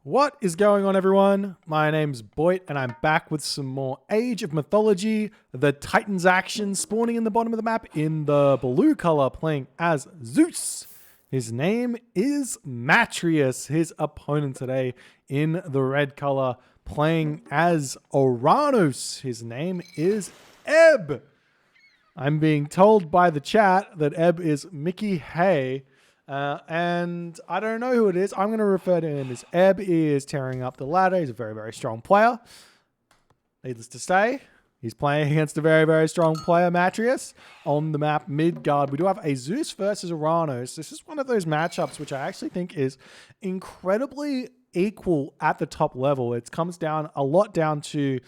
What is going on, everyone? My name's Boit, and I'm back with some more Age of Mythology. The Titans action spawning in the bottom of the map in the blue color, playing as Zeus. His name is Matreiuss. His opponent today in the red color, playing as Oranos. His name is Ebb. I'm being told by the chat that Ebb is Mickey Hay. And I don't know who it is. I'm going to refer to him as Ebb. He is tearing up the ladder. He's a very, very strong player. Needless to say, he's playing against a very, very strong player, Matreiuss, on the map Midgard. We do have a Zeus versus Oranos. This is one of those matchups which I actually think is incredibly equal at the top level. It comes down a lot down to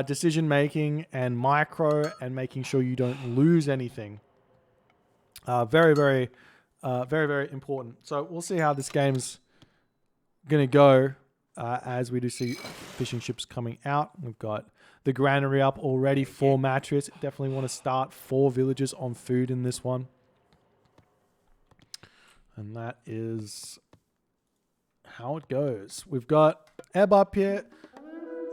decision making and micro and making sure you don't lose anything. Very, very important. So we'll see how this game's going to go as we do see fishing ships coming out. We've got the granary up already for Matreiuss. Definitely want to start 4 villagers on food in this one. And that is how it goes. We've got Ebb up here.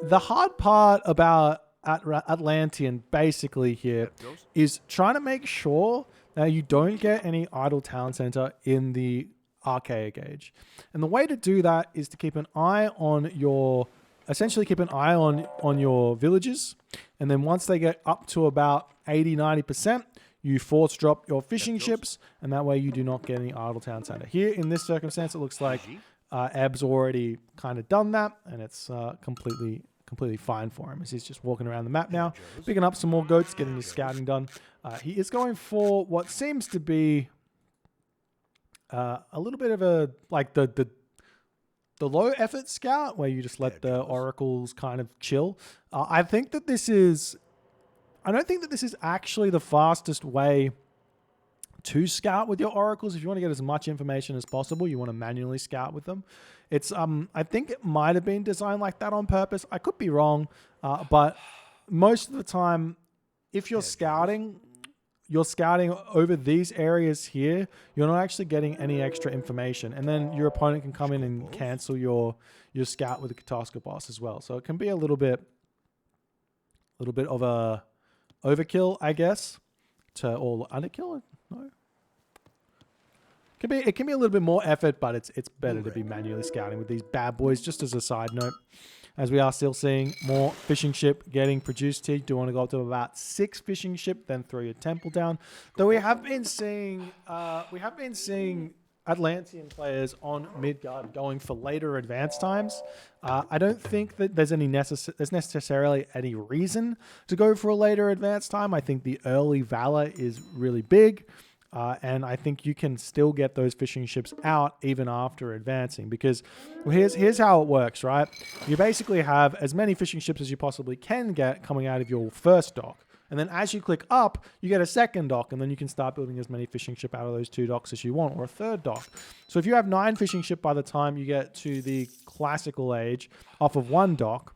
The hard part about Atlantean basically here is trying to make sure that you don't get any idle town center in the archaic age. And the way to do that is to keep an eye on your, essentially keep an eye on your villages. And then once they get up to about 80-90%, you force drop your fishing ships, and that way you do not get any idle town center. Here in this circumstance, it looks like Ebb's already kind of done that, and it's completely fine for him as he's just walking around the map now, picking up some more goats, getting his scouting done. He is going for what seems to be a little bit of a, like the low effort scout where you just let the oracles kind of chill. I don't think that this is actually the fastest way to scout with your oracles. If you want to get as much information as possible, you want to manually scout with them. It's I think it might have been designed like that on purpose. I could be wrong, but most of the time, if you're scouting over these areas here, you're not actually getting any extra information, and then your opponent can come in and cancel your scout with a Catastrophe as well. So it can be a little bit of a overkill, I guess, or underkill. No. It can be a little bit more effort, but it's better to be manually scouting with these bad boys. Just as a side note, as we are still seeing more fishing ship getting produced here, you do want to go up to about 6 fishing ship, then throw your temple down. Though we have been seeing Atlantean players on Midgard going for later advance times. I don't think that there's necessarily any reason to go for a later advance time. I think the early valor is really big. And I think you can still get those fishing ships out even after advancing, because here's how it works, right? You basically have as many fishing ships as you possibly can get coming out of your first dock. And then as you click up, you get a second dock, and then you can start building as many fishing ship out of those 2 docks as you want, or a third dock. So if you have 9 fishing ship by the time you get to the classical age off of 1 dock,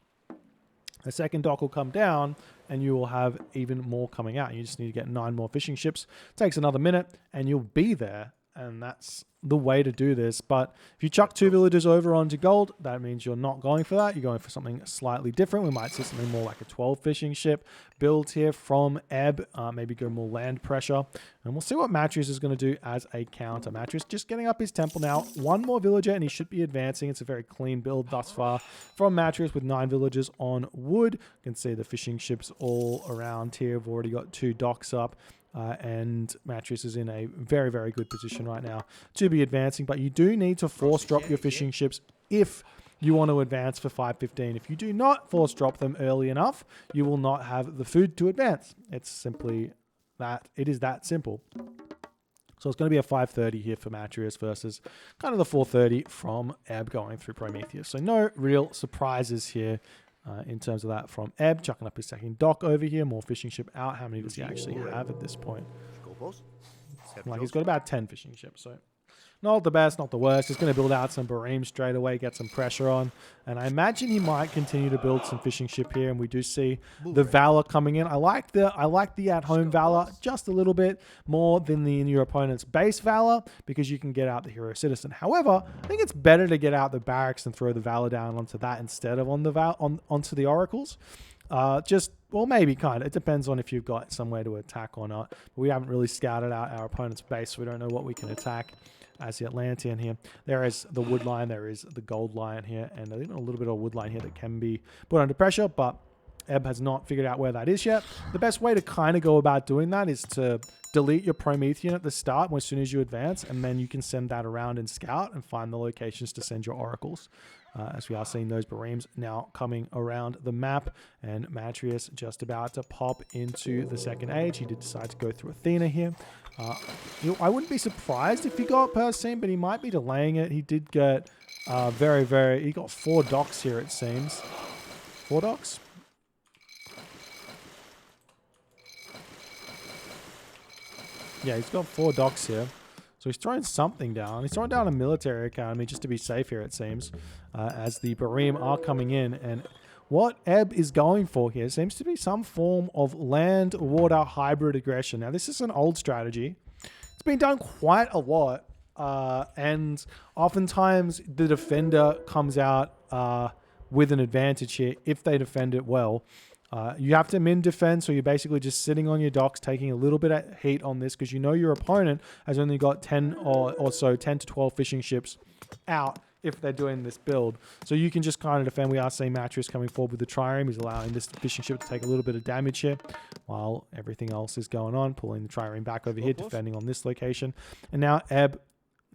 a second dock will come down, and you will have even more coming out. You just need to get 9 more fishing ships. It takes another minute, and you'll be there. And that's the way to do this. But if you chuck 2 villagers over onto gold, that means you're not going for that. You're going for something slightly different. We might see something more like a 12 fishing ship build here from Ebb. Maybe go more land pressure. And we'll see what Matreiuss is going to do as a counter. Matreiuss just getting up his temple now. 1 more villager, and he should be advancing. It's a very clean build thus far from Matreiuss with 9 villagers on wood. You can see the fishing ships all around here. We've already got 2 docks up. And Matreiuss is in a very, very good position right now to be advancing. But you do need to force drop your fishing ships if you want to advance for 515. If you do not force drop them early enough, you will not have the food to advance. It's simply that. It is that simple. So it's going to be a 530 here for Matreiuss versus kind of the 430 from Ebb going through Prometheus. So no real surprises here. In terms of that from Ebb, chucking up his second dock over here, more fishing ship out. How many does he actually have at this point? Like he's got about 10 fishing ships, so Not the best, not the worst. He's going to build out some Bareem straight away, get some pressure on. And I imagine he might continue to build some fishing ship here. And we do see the Valor coming in. I like the at-home Valor just a little bit more than in your opponent's base Valor, because you can get out the Hero Citizen. However, I think it's better to get out the barracks and throw the Valor down onto that instead of onto the Oracles. Well, maybe kind of. It depends on if you've got somewhere to attack or not. But we haven't really scouted out our opponent's base, so we don't know what we can attack. As the Atlantean here, there is the wood line, there is the gold line here, and even a little bit of wood line here that can be put under pressure, but Ebb has not figured out where that is yet. The best way to kind of go about doing that is to delete your Promethean at the start as soon as you advance, and then you can send that around and scout and find the locations to send your oracles. As we are seeing those Bareems now coming around the map, and Matreiuss just about to pop into the second age. He did decide to go through Athena here. I wouldn't be surprised if he got Persine, but he might be delaying it. He did get he got 4 docks here, it seems. 4 docks? Yeah, he's got 4 docks here. So he's throwing something down. He's throwing down a military academy just to be safe here, it seems, as the Bareem are coming in. And what Ebb is going for here seems to be some form of land-water hybrid aggression. Now, this is an old strategy. It's been done quite a lot. And oftentimes, the defender comes out with an advantage here if they defend it well. You have to min defend, so you're basically just sitting on your docks, taking a little bit of heat on this because you know your opponent has only got 10 or so, 10 to 12 fishing ships out if they're doing this build. So you can just kind of defend. We are seeing Matreiuss coming forward with the trireme. He's allowing this fishing ship to take a little bit of damage here while everything else is going on, pulling the trireme back over here, defending on this location. And now Ebb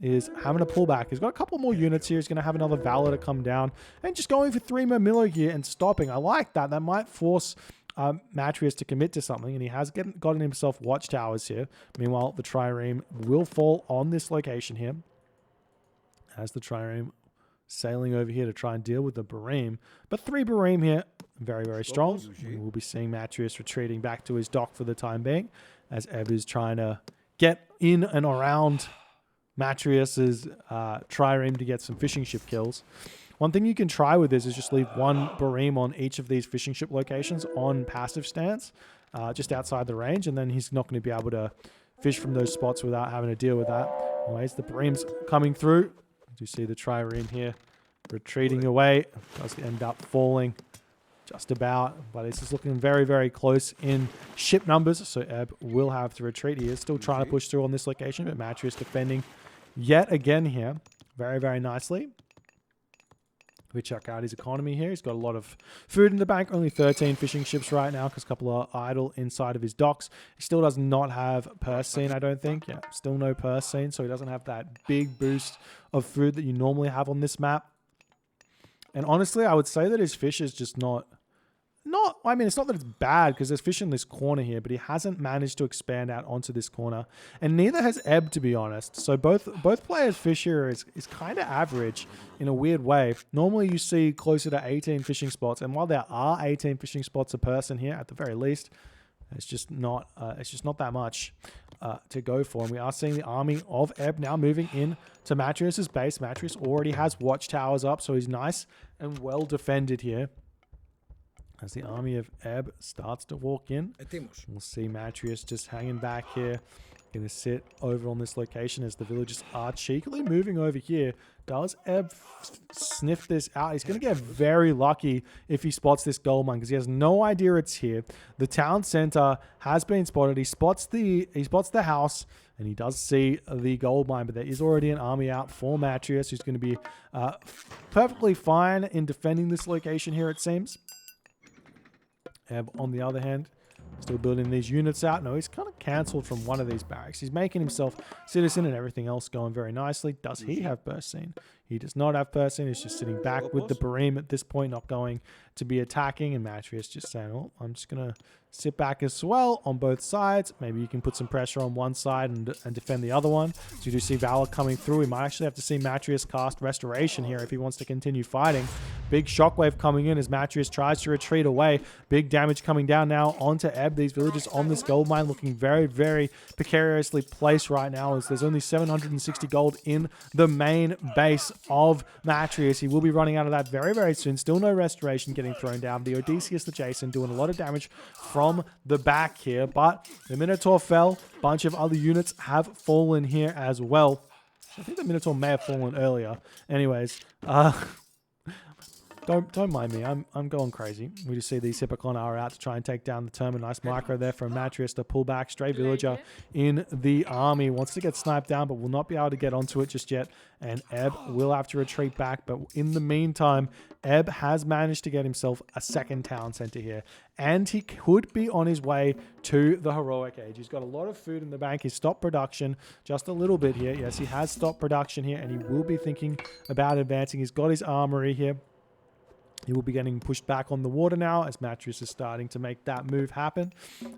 is having a pullback. He's got a couple more units here. He's going to have another Valor to come down and just going for 3 more Miller here and stopping. I like that. That might force Matreiuss to commit to something, and he has gotten himself watchtowers here. Meanwhile, the trireme will fall on this location here as the trireme sailing over here to try and deal with the Bareem. But 3 Bareem here, very, very strong. We will be seeing Matreiuss retreating back to his dock for the time being as Ebb is trying to get in and around Matreiuss's trireme to get some fishing ship kills. One thing you can try with this is just leave 1 Bareem on each of these fishing ship locations on passive stance, just outside the range, and then he's not going to be able to fish from those spots without having to deal with that. Anyways, the Bareem's coming through. You see the trireme here retreating away. Does end up falling just about, but it's just looking very, very close in ship numbers, so Ebb will have to retreat. He is still trying to push through on this location, but Matreiuss defending yet again here very, very nicely. We check out his economy here. He's got a lot of food in the bank. Only 13 fishing ships right now because a couple are idle inside of his docks. He still does not have Persine, I don't think. Yeah, still no Persine, so he doesn't have that big boost of food that you normally have on this map. And honestly, I would say that his fish is just not... I mean, it's not that it's bad because there's fish in this corner here, but he hasn't managed to expand out onto this corner. And neither has Ebb, to be honest. So both players' fish here is kind of average in a weird way. Normally you see closer to 18 fishing spots. And while there are 18 fishing spots a person here, at the very least, it's just not that much to go for. And we are seeing the army of Ebb now moving in to Matreiuss's base. Matreiuss already has watchtowers up, so he's nice and well defended here. As the army of Ebb starts to walk in, we'll see Matreiuss just hanging back here. Going to sit over on this location as the villagers are cheekily moving over here. Does Ebb sniff this out? He's going to get very lucky if he spots this gold mine because he has no idea it's here. The town center has been spotted. He spots the house and he does see the gold mine, but there is already an army out for Matreiuss who's going to be perfectly fine in defending this location here, it seems. Ebb, on the other hand, still building these units out. No, he's kind of cancelled from one of these barracks. He's making himself citizen and everything else going very nicely. Does he have burst scene? He does not have person. He's just sitting back with the Barim at this point, not going to be attacking. And Matreiuss just saying, oh, I'm just going to sit back as well on both sides. Maybe you can put some pressure on one side and defend the other one. So you do see Valor coming through. We might actually have to see Matreiuss cast Restoration here if he wants to continue fighting. Big shockwave coming in as Matreiuss tries to retreat away. Big damage coming down now onto Ebb. These villagers on this gold mine looking very, very precariously placed right now as there's only 760 gold in the main base of Matreiuss. He will be running out of that very, very soon. Still no Restoration getting thrown down. The Odysseus, the Jason doing a lot of damage from the back here, but the Minotaur fell. Bunch of other units have fallen here as well. I think the Minotaur may have fallen earlier. Anyways, don't mind me. I'm going crazy. We just see these Hippocon are out to try and take down the Term. A nice micro there from Matreiuss to pull back. Stray villager in the army. Wants to get sniped down, but will not be able to get onto it just yet. And Ebb will have to retreat back. But in the meantime, Ebb has managed to get himself a second town center here. And he could be on his way to the heroic age. He's got a lot of food in the bank. He's stopped production just a little bit here. Yes, he has stopped production here, and he will be thinking about advancing. He's got his armory here. He will be getting pushed back on the water now as Matreiuss is starting to make that move happen.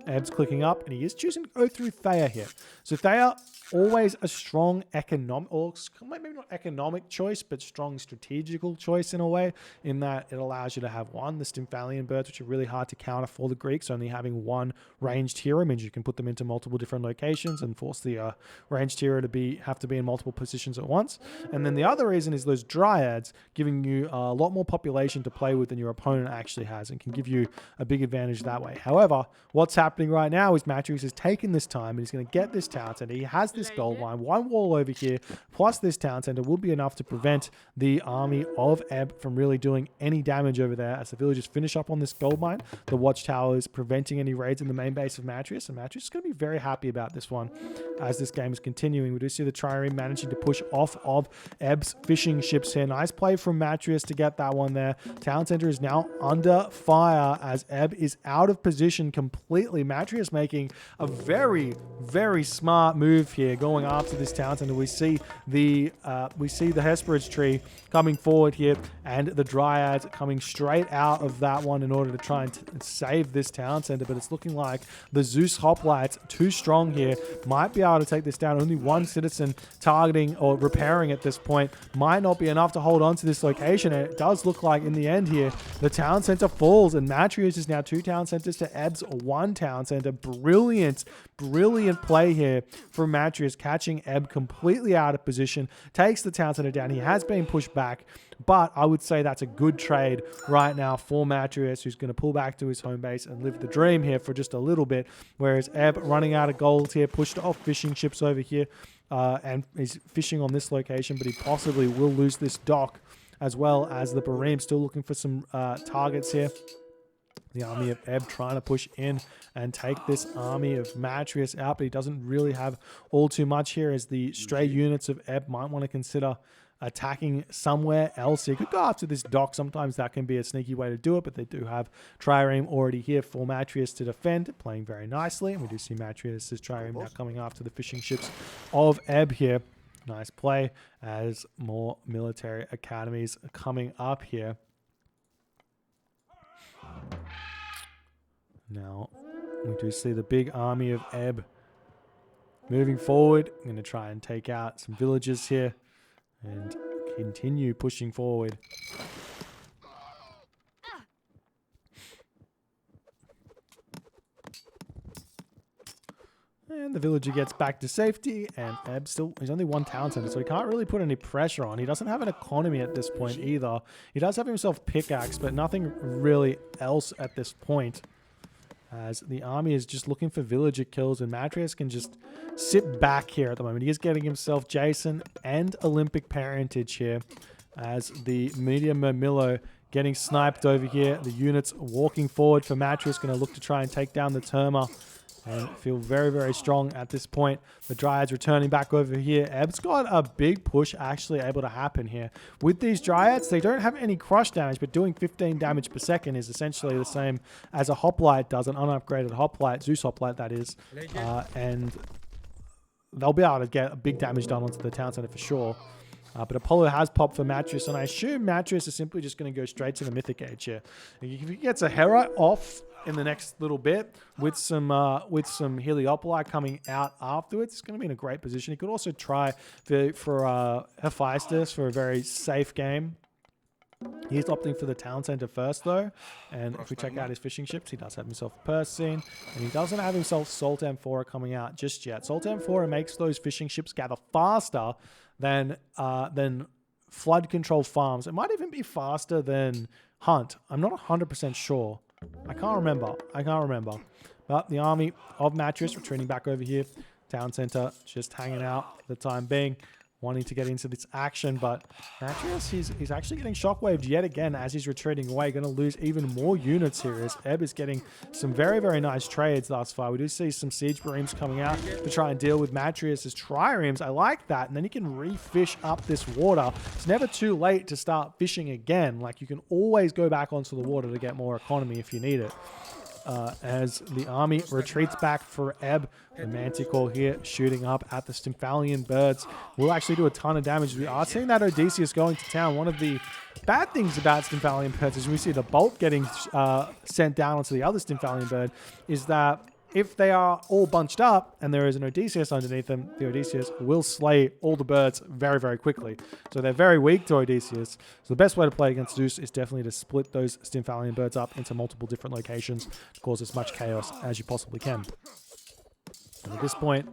Ebb's clicking up, and he is choosing to go through Thea here. So Thea, always a strong economic, or maybe not economic choice, but strong strategical choice in a way, in that it allows you to have the Stymphalian birds, which are really hard to counter for the Greeks. Only having one ranged hero means you can put them into multiple different locations and force the ranged hero to have to be in multiple positions at once. And then the other reason is those Dryads giving you a lot more population to play with than your opponent actually has, and can give you a big advantage that way. However, what's happening right now is Matreiuss is taking this time and he's going to get this town center. He has this gold mine, one wall over here, plus this town center will be enough to prevent the army of Ebb from really doing any damage over there as the villagers finish up on this gold mine. The watchtower is preventing any raids in the main base of Matreiuss, and Matreiuss is going to be very happy about this one as this game is continuing. We do see the trireme managing to push off of Ebb's fishing ships here. Nice play from Matreiuss to get that one there. Town center is now under fire as Ebb is out of position completely. Matreiuss making a very, very smart move here, going after this town center. We see the Hesperid's tree coming forward here, and the Dryads coming straight out of that one in order to try and save this town center. But it's looking like the Zeus hoplites too strong here, might be able to take this down. Only one citizen targeting or repairing at this point might not be enough to hold on to this location, and it does look like in the end here the town center falls, and Matreiuss is now 2 town centers to Ebb's 1 town center. Brilliant play here from Matreiuss, catching Ebb completely out of position, takes the town center down. He has been pushed back, but I would say that's a good trade right now for Matreiuss, who's going to pull back to his home base and live the dream here for just a little bit, whereas Ebb running out of gold here, pushed off fishing ships over here, and is fishing on this location, but he possibly will lose this dock, as well as the Barim still looking for some targets here. The army of Ebb trying to push in and take this army of Matreiuss out, but he doesn't really have all too much here, as the stray units of Ebb might want to consider attacking somewhere else. You could go after this dock. Sometimes that can be a sneaky way to do it, but they do have trireme already here for Matreiuss to defend, playing very nicely. And we do see Matreiuss' trireme now coming after the fishing ships of Ebb here. Nice play as more military academies are coming up here. Now, we do see the big army of Ebb moving forward. I'm going to try and take out some villages here and continue pushing forward. And the villager gets back to safety, and Ebb he's only 1 town center, so he can't really put any pressure on. He doesn't have an economy at this point either. He does have himself pickaxe, but nothing really else at this point, as the army is just looking for villager kills, and Matreiuss can just sit back here at the moment. He is getting himself Jason and Olympic parentage here, as the medium Mermillo getting sniped over here. The units walking forward for Matreiuss, going to look to try and take down the Terma, and feel very, very strong at this point. The Dryads returning back over here. Ebb's got a big push actually able to happen here. With these Dryads, they don't have any crush damage, but doing 15 damage per second is essentially the same as a hoplite does, an unupgraded hoplite, Zeus hoplite that is. And they'll be able to get a big damage done onto the town center for sure. But Apollo has popped for Matreiuss, and I assume Matreiuss is simply just going to go straight to the Mythic Age here. If he gets a Hera off in the next little bit with some Heliopoli coming out afterwards, it's going to be in a great position. He could also try for Hephaestus for a very safe game. He's opting for the town center first, though. And if we check out his fishing ships, he does have himself a purse scene. And he doesn't have himself Salt Amphora coming out just yet. Salt Amphora makes those fishing ships gather faster than flood control farms. It might even be faster than Hunt. I'm not 100% sure. I can't remember. But the army of Matreiuss retreating back over here. Town center just hanging out for the time being, wanting to get into this action, but Matreiuss, he's actually getting shockwaved yet again as he's retreating away. Going to lose even more units here as Ebb is getting some very, very nice trades thus far. We do see some siege beams coming out to try and deal with Matreiuss's triremes. I like that, and then you can re-fish up this water. It's never too late to start fishing again. Like, you can always go back onto the water to get more economy if you need it. As the army retreats back for Ebb, the Manticore here shooting up at the Stymphalian birds will actually do a ton of damage. We are seeing that Odysseus going to town. One of the bad things about Stymphalian birds is we see the bolt getting sent down onto the other Stymphalian bird is that if they are all bunched up and there is an Odysseus underneath them, the Odysseus will slay all the birds very, very quickly. So they're very weak to Odysseus. So the best way to play against Zeus is definitely to split those Stymphalian birds up into multiple different locations to cause as much chaos as you possibly can. And at this point,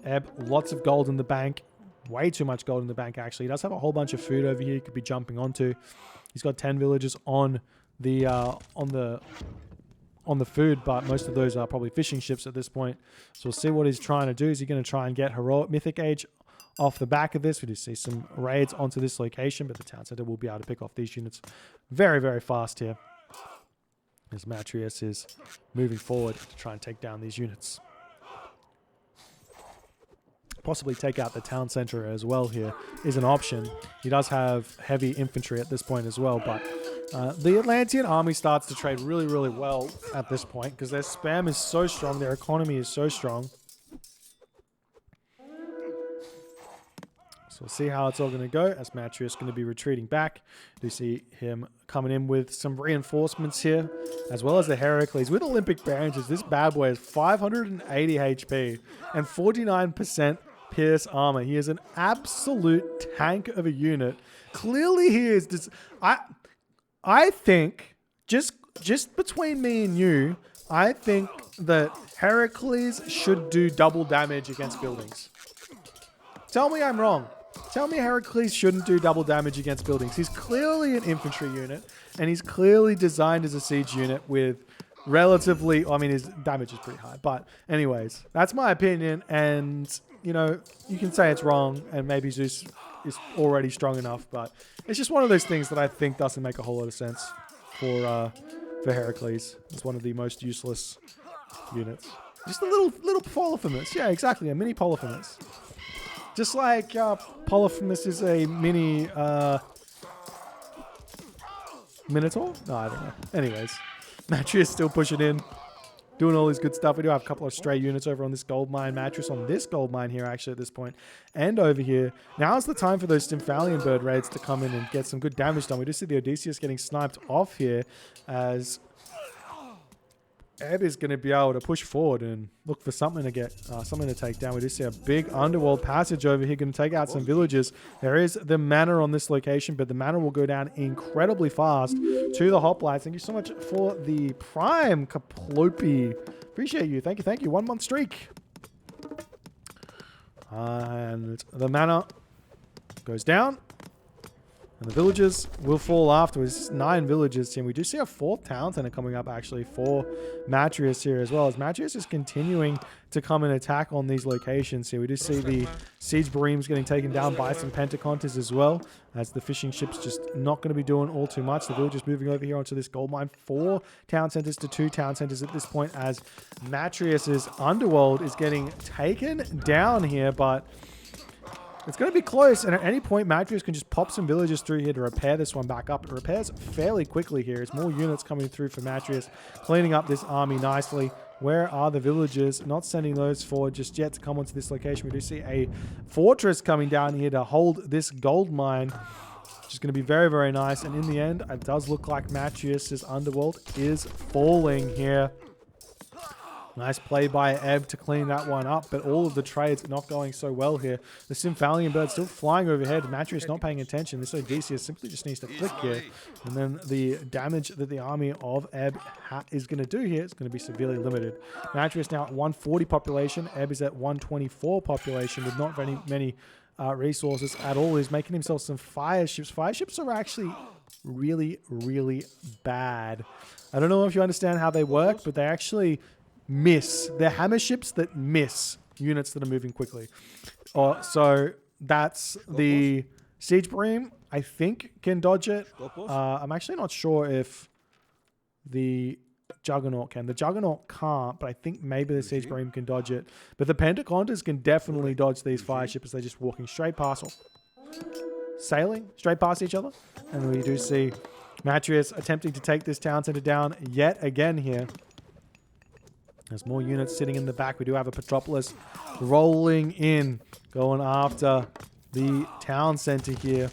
Ebb, lots of gold in the bank. Way too much gold in the bank, actually. He does have a whole bunch of food over here he could be jumping onto. He's got 10 villages on the food, but most of those are probably fishing ships at this point. So we'll see what he's trying to do. Is he going to try and get heroic Mythic Age off the back of this? We do see some raids onto this location, but the town center will be able to pick off these units very, very fast here as Matreiuss is moving forward to try and take down these units. Possibly take out the town center as well here is an option. He does have heavy infantry at this point as well, but the Atlantean army starts to trade really, really well at this point because their spam is so strong, their economy is so strong. So we'll see how it's all going to go as Matreiuss is going to be retreating back. You see him coming in with some reinforcements here, as well as the Heracles with Olympic branches. This bad boy has 580 HP and 49% pierce armor. He is an absolute tank of a unit. Clearly he is just... I think, just between me and you, I think that Heracles should do double damage against buildings. Tell me I'm wrong. Tell me Heracles shouldn't do double damage against buildings. He's clearly an infantry unit, and he's clearly designed as a siege unit with relatively... I mean, his damage is pretty high. But anyways, that's my opinion, and, you know, you can say it's wrong, and maybe Zeus is already strong enough, but it's just one of those things that I think doesn't make a whole lot of sense for Heracles. It's one of the most useless units. Just a little Polyphemus. Yeah, exactly, a mini Polyphemus. Just like Polyphemus is a mini Minotaur? No, I don't know. Anyways, Matreiuss still pushing in, doing all this good stuff. We do have a couple of stray units over on this gold mine. Matreiuss on this gold mine here, actually, at this point. And over here. Now's the time for those Stymphalian bird raids to come in and get some good damage done. We do see the Odysseus getting sniped off here as Ebb is going to be able to push forward and look for something to get, something to take down. We do see a big underworld passage over here, going to take out some villages. There is the manor on this location, but the manor will go down incredibly fast to the hoplites. Thank you so much for the prime, Kaplopi. Appreciate you. Thank you. 1 month streak. And the manor goes down. And the villages will fall afterwards. 9 villages here. We do see a 4th town center coming up actually for Matreiuss here as well. As Matreiuss is continuing to come and attack on these locations here. We do see the siege beams getting taken down by some Pentaconters as well. As the fishing ships just not going to be doing all too much. The villagers moving over here onto this gold mine. 4 town centers to 2 town centers at this point. As Matreiuss's underworld is getting taken down here. But it's going to be close, and at any point, Matreiuss can just pop some villages through here to repair this one back up. It repairs fairly quickly here. It's more units coming through for Matreiuss, cleaning up this army nicely. Where are the villagers? Not sending those forward just yet to come onto this location. We do see a fortress coming down here to hold this gold mine, which is going to be very, very nice. And in the end, it does look like Matreiuss' underworld is falling here. Nice play by Ebb to clean that one up, but all of the trades not going so well here. The Symphalian bird still flying overhead. Matreiuss not paying attention. This Odysseus simply just needs to flick here. And then the damage that the army of Ebb is going to do here is going to be severely limited. Matreiuss now at 140 population. Ebb is at 124 population with not very many resources at all. He's making himself some fire ships. Fire ships are actually really, really bad. I don't know if you understand how they work, but they actually miss. They're hammer ships that miss units that are moving quickly. So that's the Siege Bream, I think, can dodge it. I'm actually not sure if the Juggernaut can. The Juggernaut can't, but I think maybe the Siege Bream can dodge it. But the Pentaconters can definitely dodge these fire ships as they're just walking straight past or sailing straight past each other. And we do see Matreiuss attempting to take this town center down yet again here. There's more units sitting in the back. We do have a Petropolis rolling in, going after the town center here.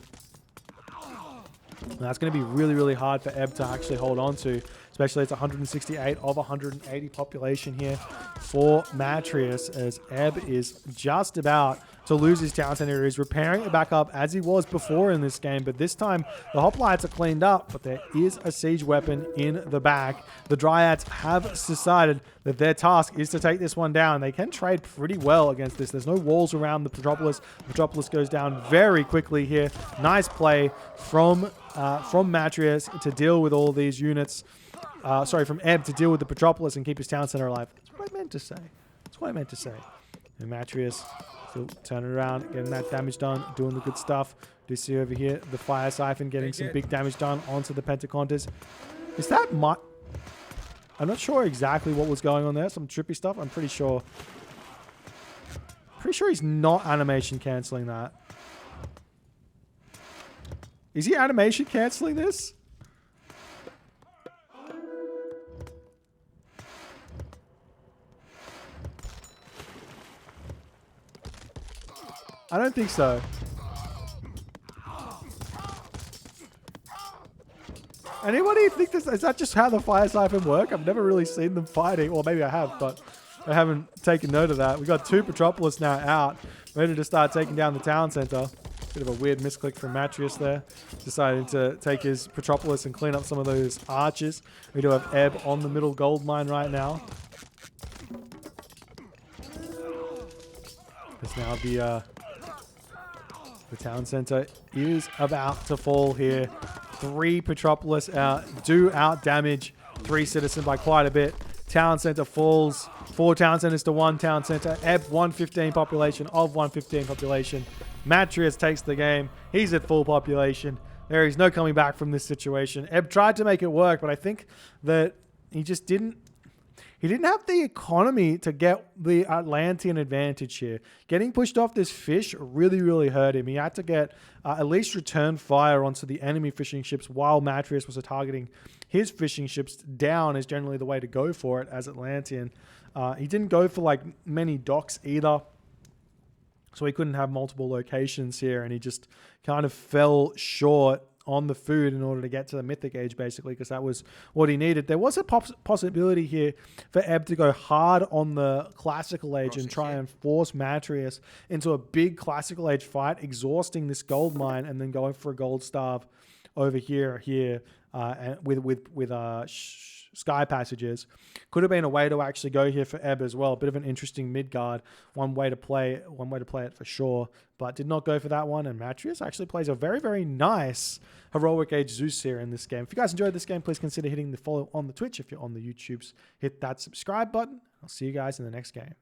And that's going to be really, really hard for Ebb to actually hold on to, especially it's 168 of 180 population here for Matreiuss, as Ebb is just about to lose his town center. He's repairing it back up as he was before in this game, but this time the hoplites are cleaned up, but there is a siege weapon in the back. The Dryads have decided that their task is to take this one down. They can trade pretty well against this. There's no walls around the Petropolis. Petropolis goes down very quickly here. Nice play from Matreiuss to deal with all these units. From Ebb to deal with the Petropolis and keep his town center alive. That's what I meant to say. That's what I meant to say. And Matreiuss still turning around, getting that damage done, doing the good stuff. Do you see over here the Fire Siphon getting some big damage done onto the Pentaconters? Is that I'm not sure exactly what was going on there. Some trippy stuff. I'm pretty sure. Pretty sure he's not animation canceling that. Is he animation canceling this? I don't think so. Anybody think this? Is that just how the Fire Siphon work? I've never really seen them fighting. Well, maybe I have, but I haven't taken note of that. We've got two Petropolis now out, ready to start taking down the town center. Bit of a weird misclick from Matreiuss there. Deciding to take his Petropolis and clean up some of those archers. We do have Ebb on the middle gold mine right now. There's now the town center is about to fall here. 3 Petropolis do out damage 3 citizen by quite a bit. Town center falls. 4 town centers to 1 town center. Ebb 115 population of 115 population. Matreiuss takes the game. He's at full population. There is no coming back from this situation. Ebb tried to make it work, but I think that he just didn't. He didn't have the economy to get the Atlantean advantage here. Getting pushed off this fish really, really hurt him. He had to get at least return fire onto the enemy fishing ships while Matreiuss was targeting his fishing ships down is generally the way to go for it as Atlantean. He didn't go for like many docks either. So he couldn't have multiple locations here, and he just kind of fell short on the food in order to get to the Mythic Age, basically, because that was what he needed. There was a possibility here for Ebb to go hard on the Classical Age and try and force Matreiuss into a big Classical Age fight, exhausting this gold mine, and then going for a gold starve over here, and with sky passages. Could have been a way to actually go here for Ebb as well. A bit of an interesting mid guard. One way to play it for sure, but did not go for that one. And Matreiuss actually plays a very, very nice Heroic Age Zeus here in this game. If you guys enjoyed this game, please consider hitting the follow on the Twitch. If you're on the YouTubes, hit that subscribe button. I'll see you guys in the next game.